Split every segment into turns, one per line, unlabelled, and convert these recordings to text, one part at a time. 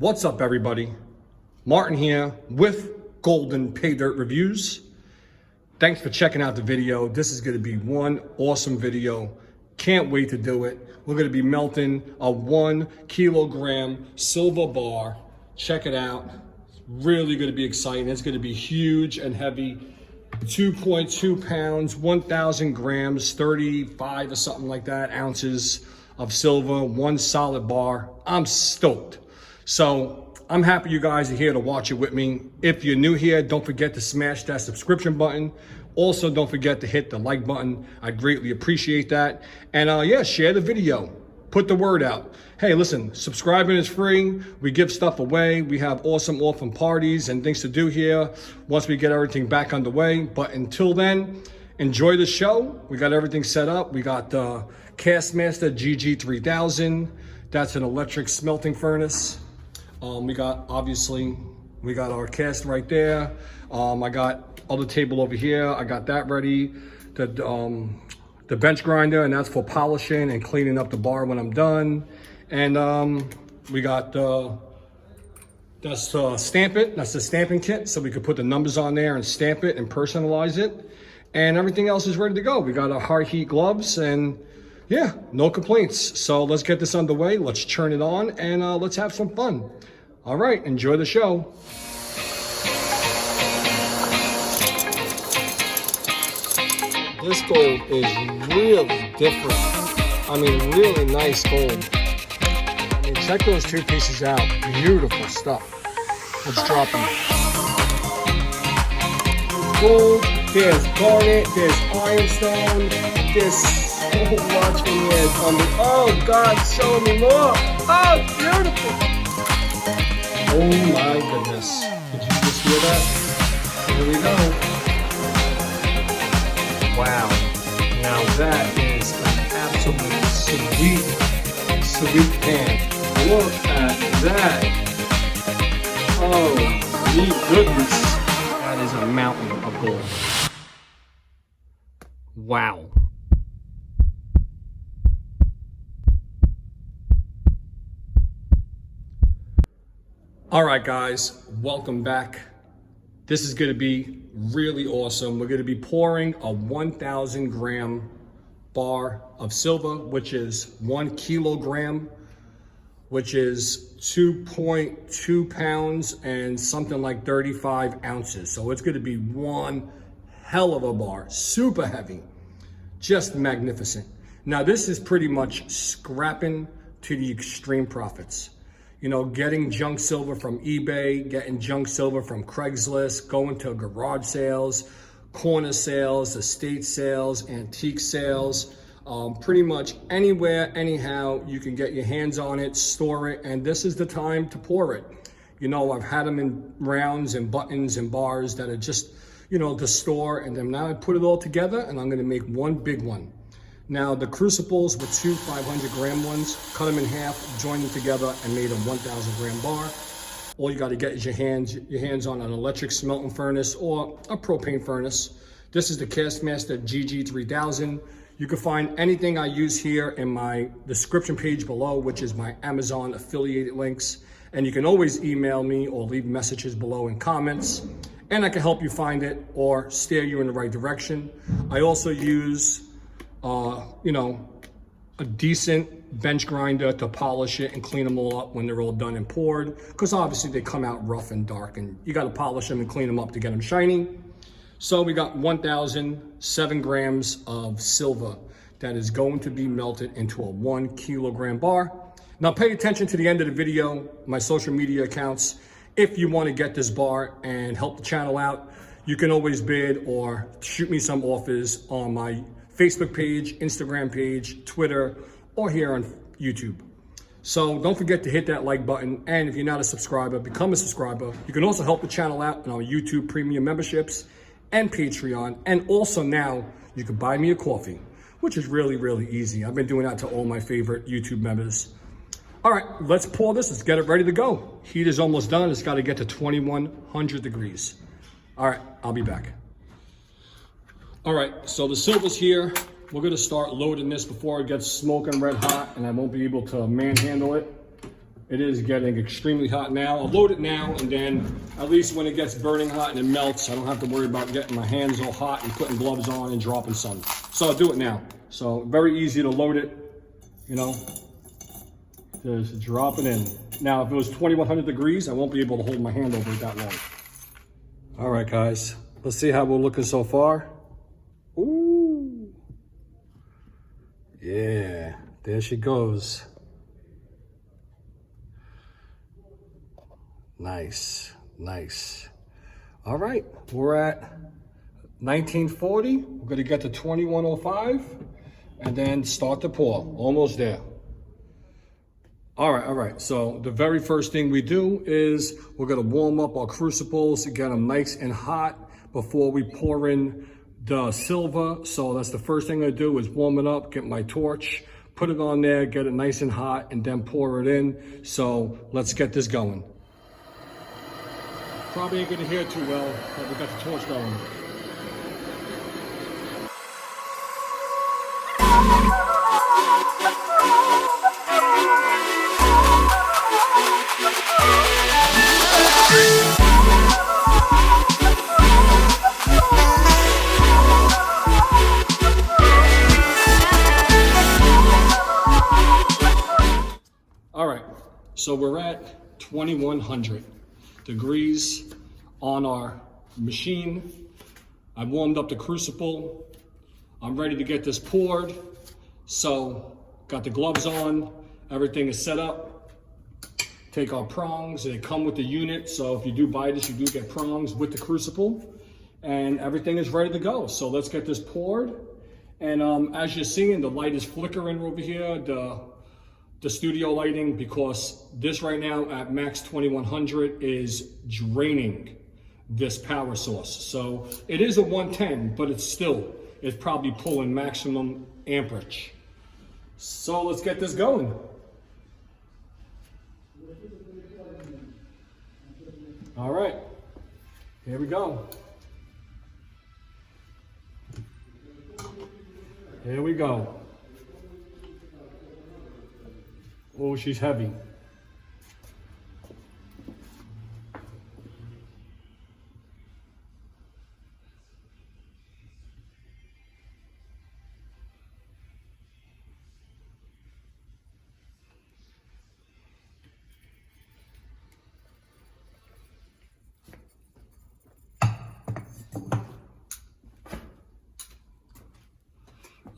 What's up, everybody? Martin here with Golden Paydirt Reviews. Thanks for checking out the video. This is going to be one awesome video. Can't wait to do it. We're going to be melting a 1 kilogram silver bar. Check it out. It's really going to be exciting. It's going to be huge and heavy. 2.2 pounds, 1,000 grams, 35 or something like that ounces of silver, one solid bar. I'm stoked. So I'm happy you guys are here to watch it with me. If you're new here, don't forget to smash that subscription button. Also, don't forget to hit the like button. I greatly appreciate that. And yeah, share the video. Put the word out. Hey, listen, subscribing is free. We give stuff away. We have awesome parties and things to do here once we get everything back underway. But until then, enjoy the show. We got everything set up. We got the Castmaster GG3000. That's an electric smelting furnace. We got our cast right there. I got other table over here. I got that ready. The bench grinder, and that's for polishing and cleaning up the bar when I'm done. And we got that's stamp it. That's the stamping kit, so we could put the numbers on there and stamp it and personalize it. And everything else is ready to go. We got our hard heat gloves, and yeah, no complaints. So let's get this underway. Let's turn it on and let's have some fun. All right, enjoy the show. This gold is really different. I mean, really nice gold. I mean, check those two pieces out. Beautiful stuff. Let's drop them. Gold, there's garnet, there's ironstone, there's so much in here. Oh God, show me more. Oh, beautiful. Oh my goodness. Did you just hear that? Here we go. Wow. Now that is an absolute sweet pan. Look at that. Oh, my goodness. That is a mountain of gold. Wow. All right, guys, welcome back. This is gonna be really awesome. We're gonna be pouring a 1,000 gram bar of silver, which is 1 kilogram, which is 2.2 pounds and something like 35 ounces. So it's gonna be one hell of a bar, super heavy, just magnificent. Now this is pretty much scrapping to the extreme profits. You know, getting junk silver from eBay, getting junk silver from Craigslist, going to garage sales, corner sales, estate sales, antique sales, pretty much anywhere, anyhow, you can get your hands on it, store it, and this is the time to pour it. You know, I've had them in rounds and buttons and bars that are just, you know, to store, and then now I put it all together and I'm gonna make one big one. Now, the Crucibles were 2 500 gram ones, cut them in half, joined them together, and made a 1,000 gram bar. All you gotta get is your hands on an electric smelting furnace or a propane furnace. This is the Castmaster GG3000. You can find anything I use here in my description page below, which is my Amazon affiliated links. And you can always email me or leave messages below in comments, and I can help you find it or steer you in the right direction. I also use you know, a decent bench grinder to polish it and clean them all up when they're all done and poured, because obviously they come out rough and dark and you got to polish them and clean them up to get them shiny. So we got 1,007 grams of silver that is going to be melted into a 1 kilogram bar. Now pay attention to the end of the video, my social media accounts. If you want to get this bar and help the channel out, you can always bid or shoot me some offers on my Facebook page, Instagram page, Twitter, or here on YouTube. So don't forget to hit that like button. And if you're not a subscriber, become a subscriber. You can also help the channel out in our YouTube premium memberships and Patreon. And also now you can buy me a coffee, which is really, really easy. I've been doing that to all my favorite YouTube members. All right, let's pour this. Let's get it ready to go. Heat is almost done. It's got to get to 2100 degrees. All right, I'll be back. All right, so the silver's here. We're gonna start loading this before it gets smoking red hot and I won't be able to manhandle it. It is getting extremely hot now. I'll load it now, and then at least when it gets burning hot and it melts, I don't have to worry about getting my hands all hot and putting gloves on and dropping some. So I'll do it now. So very easy to load it, you know, just drop it in. Now, if it was 2100 degrees, I won't be able to hold my hand over it that long. All right, guys, let's see how we're looking so far. Ooh. Yeah, there she goes. Nice, nice. All right, we're at 1940. We're gonna get to 2105 and then start to pour, almost there. All right, so the very first thing we do is we're gonna warm up our crucibles, get them nice and hot before we pour in the silver. So that's the first thing I do is warm it up, get my torch, put it on there, get it nice and hot, and then pour it in. So let's get this going. Probably ain't gonna hear too well, but we got the torch going. All right, so we're at 2100 degrees on our machine. I warmed up the crucible. I'm ready to get this poured. So got the gloves on, everything is set up. Take our prongs, they come with the unit. So if you do buy this, you do get prongs with the crucible, and everything is ready to go. So let's get this poured. And as you're seeing, the light is flickering over here, the studio lighting, because this right now at max 2100 is draining this power source. So it is a 110, but it's probably pulling maximum amperage. So let's get this going. All right, here we go. Here we go. Oh, she's heavy.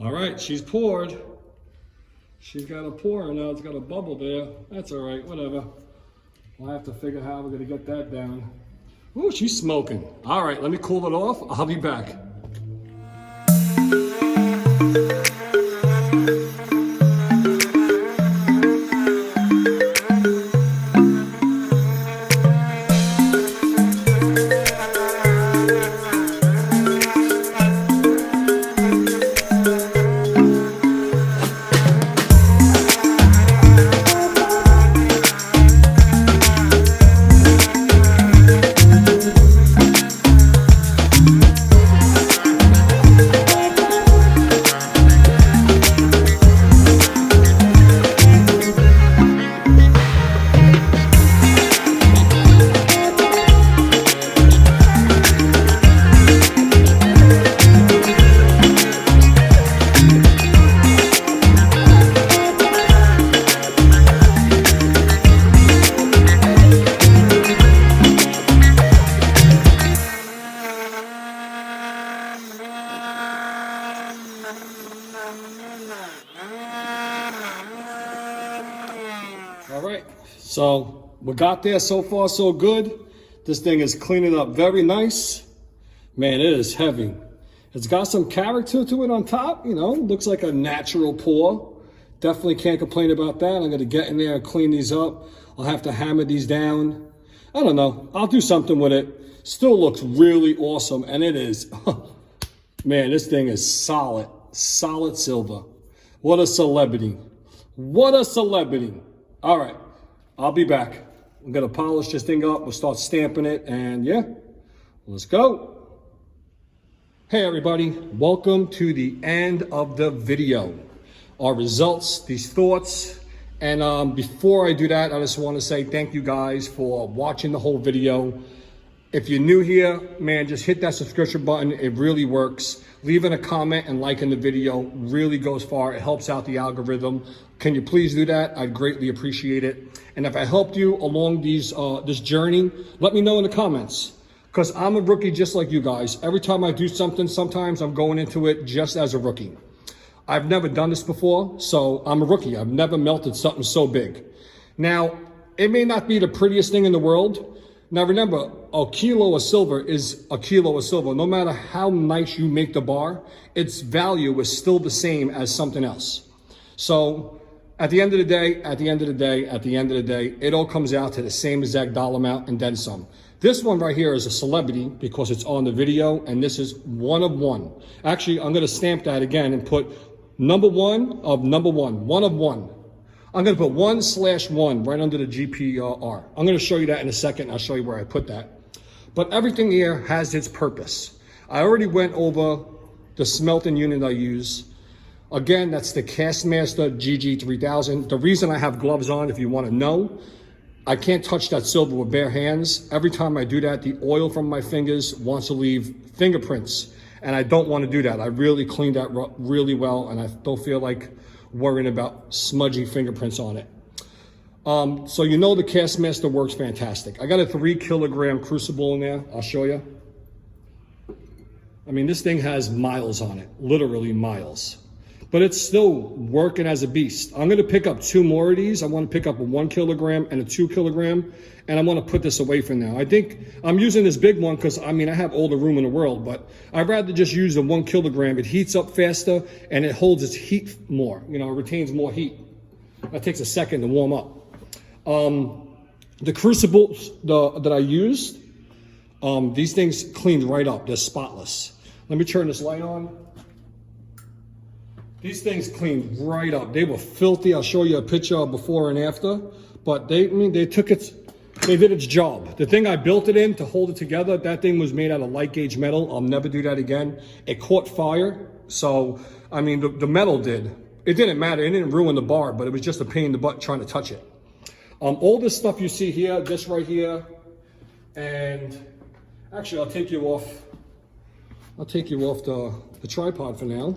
All right, she's poured. She's got a pour, now it's got a bubble there. That's all right, whatever. We'll have to figure how we're gonna get that down. Ooh, she's smoking. All right, let me cool it off. I'll be back. All right, so we got there. So far so good. This thing is cleaning up very nice. Man, it is heavy. It's got some character to it on top, you know, looks like a natural pour. Definitely can't complain about that. I'm gonna get in there and clean these up. I'll have to hammer these down. I don't know, I'll do something with it. Still looks really awesome, and it is. Man, this thing is solid, solid silver. What a celebrity. What a celebrity. All right, I'll be back. I'm gonna polish this thing up. We'll start stamping it, and yeah, let's go. Hey everybody, welcome to the end of the video. Our results, these thoughts, And before I do that, I just want to say thank you guys for watching the whole video. If you're new here, man, just hit that subscription button. It really works. Leaving a comment and liking the video really goes far. It helps out the algorithm. Can you please do that? I'd greatly appreciate it. And if I helped you along this journey, let me know in the comments. Because I'm a rookie just like you guys. Every time I do something, sometimes I'm going into it just as a rookie. I've never done this before, so I'm a rookie. I've never melted something so big. Now, it may not be the prettiest thing in the world. Now remember, a kilo of silver is a kilo of silver. No matter how nice you make the bar, its value is still the same as something else. So at the end of the day, it all comes out to the same exact dollar amount and then some. This one right here is a celebrity because it's on the video, and this is one of one. Actually, I'm gonna stamp that again and put number one of number one, one of one. I'm gonna put 1/1 right under the GPR. I'm gonna show you that in a second. I'll show you where I put that. But everything here has its purpose. I already went over the smelting unit I use. Again, that's the Castmaster GG3000. The reason I have gloves on, if you wanna know, I can't touch that silver with bare hands. Every time I do that, the oil from my fingers wants to leave fingerprints, and I don't wanna do that. I really cleaned that really well, and I don't feel like worrying about smudgy fingerprints on it. So you know the Castmaster works fantastic. I got a 3 kilogram Crucible in there. I'll show you. I mean, this thing has miles on it, literally miles. But it's still working as a beast. I'm gonna pick up 2 more of these. I wanna pick up a 1 kilogram and a 2 kilogram, and I'm gonna put this away for now. I think I'm using this big one because, I mean, I have all the room in the world, but I'd rather just use the 1 kilogram. It heats up faster and it holds its heat more. You know, it retains more heat. That takes a second to warm up. The crucibles that I used, these things cleaned right up. They're spotless. Let me turn this light on. These things cleaned right up. They were filthy. I'll show you a picture of before and after, but they did its job. The thing I built it in to hold it together, that thing was made out of light gauge metal. I'll never do that again. It caught fire. So, I mean, the metal did. It didn't matter. It didn't ruin the bar, but it was just a pain in the butt trying to touch it. All this stuff you see here, this right here, and actually I'll take you off the tripod for now.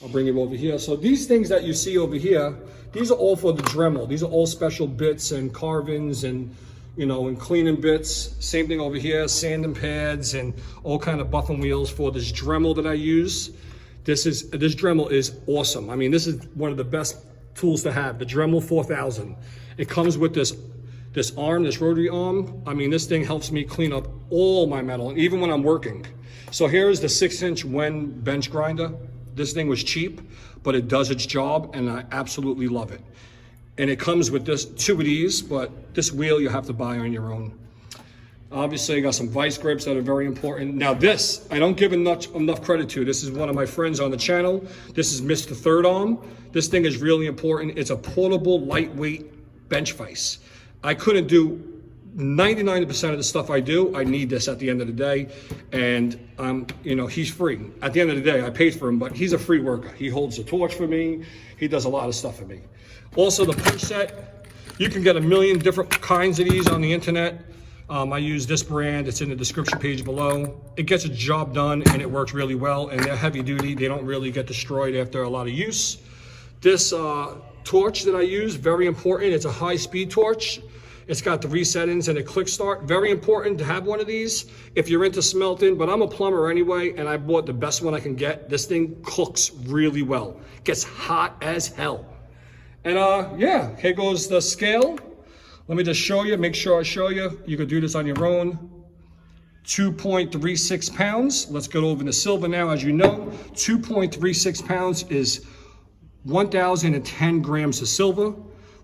I'll bring it over here. So these things that you see over here, these are all for the Dremel. These are all special bits and carvings and, you know, and cleaning bits. Same thing over here, sanding pads and all kind of buffing wheels for this Dremel that I use. This Dremel is awesome. I mean, this is one of the best tools to have, the Dremel 4000. It comes with this arm, this rotary arm. I mean, this thing helps me clean up all my metal, even when I'm working. So here's the 6-inch Wen bench grinder. This thing was cheap, but it does its job, and I absolutely love it. And it comes with 2 of these, but this wheel you have to buy on your own. Obviously, I got some Vise grips that are very important. Now this, I don't give enough credit to. This is one of my friends on the channel. This is Mr. Third Arm. This thing is really important. It's a portable, lightweight bench vise. I couldn't do 99% of the stuff I do. I need this at the end of the day, and you know, he's free. At the end of the day, I paid for him, but he's a free worker. He holds the torch for me. He does a lot of stuff for me. Also, the punch set. You can get a million different kinds of these on the internet. I use this brand. It's in the description page below. It gets a job done, and it works really well. And they're heavy duty. They don't really get destroyed after a lot of use. This torch that I use, very important. It's a high-speed torch. It's got the resettings and a quick start. Very important to have one of these if you're into smelting, but I'm a plumber anyway, and I bought the best one I can get. This thing cooks really well. Gets hot as hell. And yeah, here goes the scale. Let me just show you, make sure I show you. You could do this on your own. 2.36 pounds. Let's go over the silver now. As you know, 2.36 pounds is 1,010 grams of silver,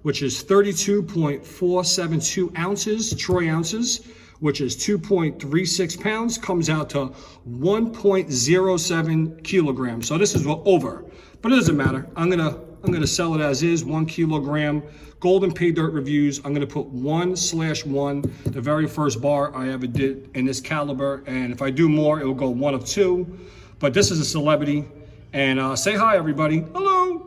which is 32.472 ounces, troy ounces, which is 2.36 pounds, comes out to 1.07 kilograms. So this is over, but it doesn't matter. I'm gonna sell it as is, 1 kilogram. Gold and Paydirt reviews, I'm gonna put 1/1, the very first bar I ever did in this caliber. And if I do more, it'll go 1 of 2. But this is a celebrity. And say hi, everybody. Hello.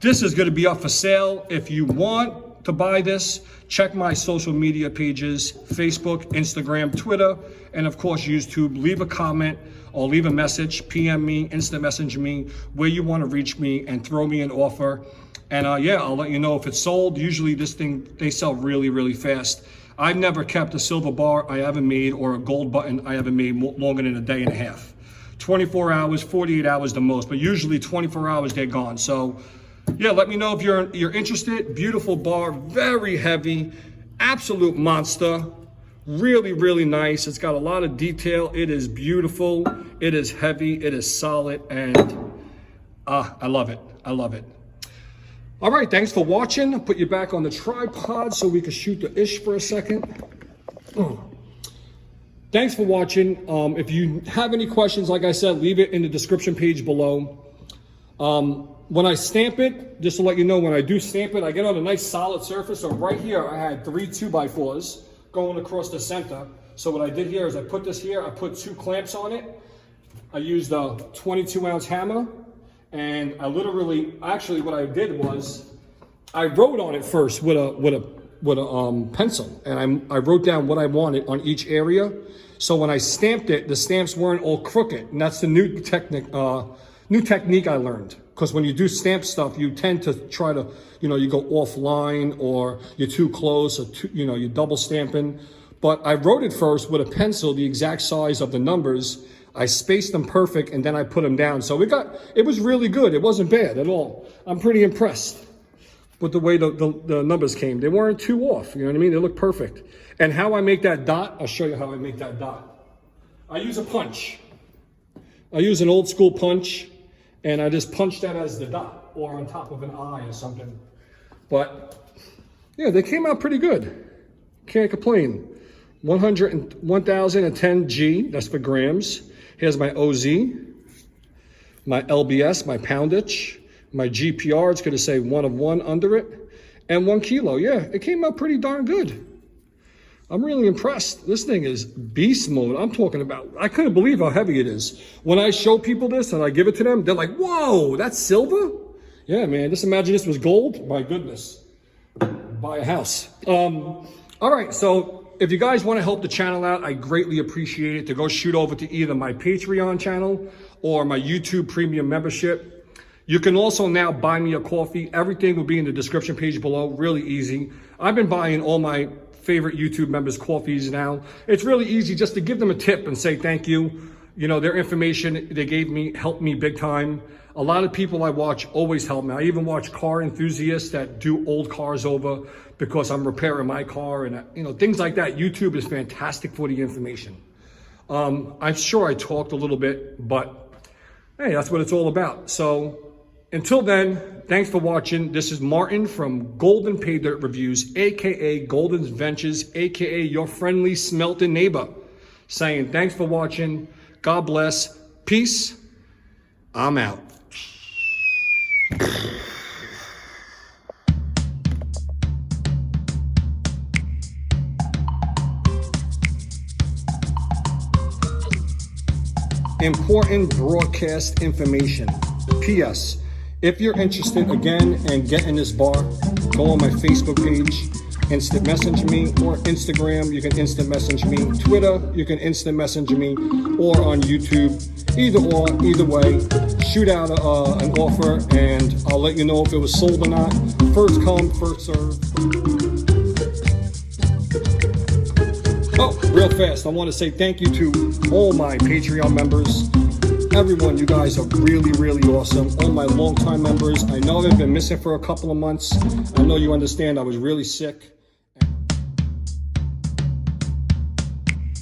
This is going to be up for sale. If you want to buy this, check my social media pages, Facebook, Instagram, Twitter, and of course YouTube. Leave a comment or leave a message, PM me, instant message me, where you want to reach me, and throw me an offer. And yeah, I'll let you know if it's sold. Usually this thing, they sell really, really fast. I've never kept a silver bar I haven't made or a gold button I haven't made longer than a day and a half. 24 hours, 48 hours the most, but usually 24 hours they're gone. So yeah, let me know if you're interested. Beautiful bar, very heavy, absolute monster. Really, really nice. It's got a lot of detail. It is beautiful. It is heavy. It is solid, and I love it. I love it. All right, thanks for watching. I'll put you back on the tripod so we can shoot the ish for a second. Thanks for watching. If you have any questions, like I said, leave it in the description page below. When I stamp it, just to let you know, when I do stamp it, I get on a nice solid surface. So right here, I had 3 2x4s going across the center. So what I did here is I put this here, I put 2 clamps on it. I used a 22-ounce hammer, and I literally, actually what I did was, I wrote on it first with a pencil, and I wrote down what I wanted on each area. So when I stamped it, the stamps weren't all crooked, and that's the new technique I learned. Because when you do stamp stuff, you tend to try to, you go offline, or you're too close, or you're double stamping. But I wrote it first with a pencil, the exact size of the numbers. I spaced them perfect, and then I put them down. So it was really good. It wasn't bad at all. I'm pretty impressed with the way the numbers came. They weren't too off, you know what I mean? They look perfect. And how I make that dot, I'll show you how I make that dot. I use a punch. I use an old school punch, and I just punch that as the dot, or on top of an eye or something. But yeah, they came out pretty good. Can't complain. 1010 G, that's for grams. Here's my OZ, my LBS, my poundage, my GPR, it's gonna say 1 of 1 under it, and 1 kilo. Yeah, it came out pretty darn good. I'm really impressed. This thing is beast mode. I'm talking about, I couldn't believe how heavy it is. When I show people this and I give it to them, they're like, whoa, that's silver? Yeah, man, just imagine this was gold. My goodness, buy a house. All right, so if you guys want to help the channel out, I greatly appreciate it to go shoot over to either my Patreon channel or my YouTube premium membership. You can also now buy me a coffee. Everything will be in the description page below, really easy. I've been buying all my favorite YouTube members coffees now. It's really easy just to give them a tip and say thank you. Their information they gave me helped me big time. A lot of people I watch always help me. I even watch car enthusiasts that do old cars over because I'm repairing my car, and things like that. YouTube is fantastic for the information. I'm sure I talked a little bit, but hey, that's what it's all about. So until then, thanks for watching. This is Martin from Golden Paydirt Reviews, aka Golden's Ventures, aka your friendly smelting neighbor, saying thanks for watching. God bless. Peace. I'm out. Important broadcast information. P.S. If you're interested again in getting this bar, go on my Facebook page, instant message me, or Instagram, you can instant message me. Twitter, you can instant message me, or on YouTube. Either way, shoot out an offer, and I'll let you know if it was sold or not. First come, first serve. Oh, real fast, I want to say thank you to all my Patreon members. Everyone, you guys are really, really awesome. All my longtime members. I know they've been missing for a couple of months. I know you understand I was really sick.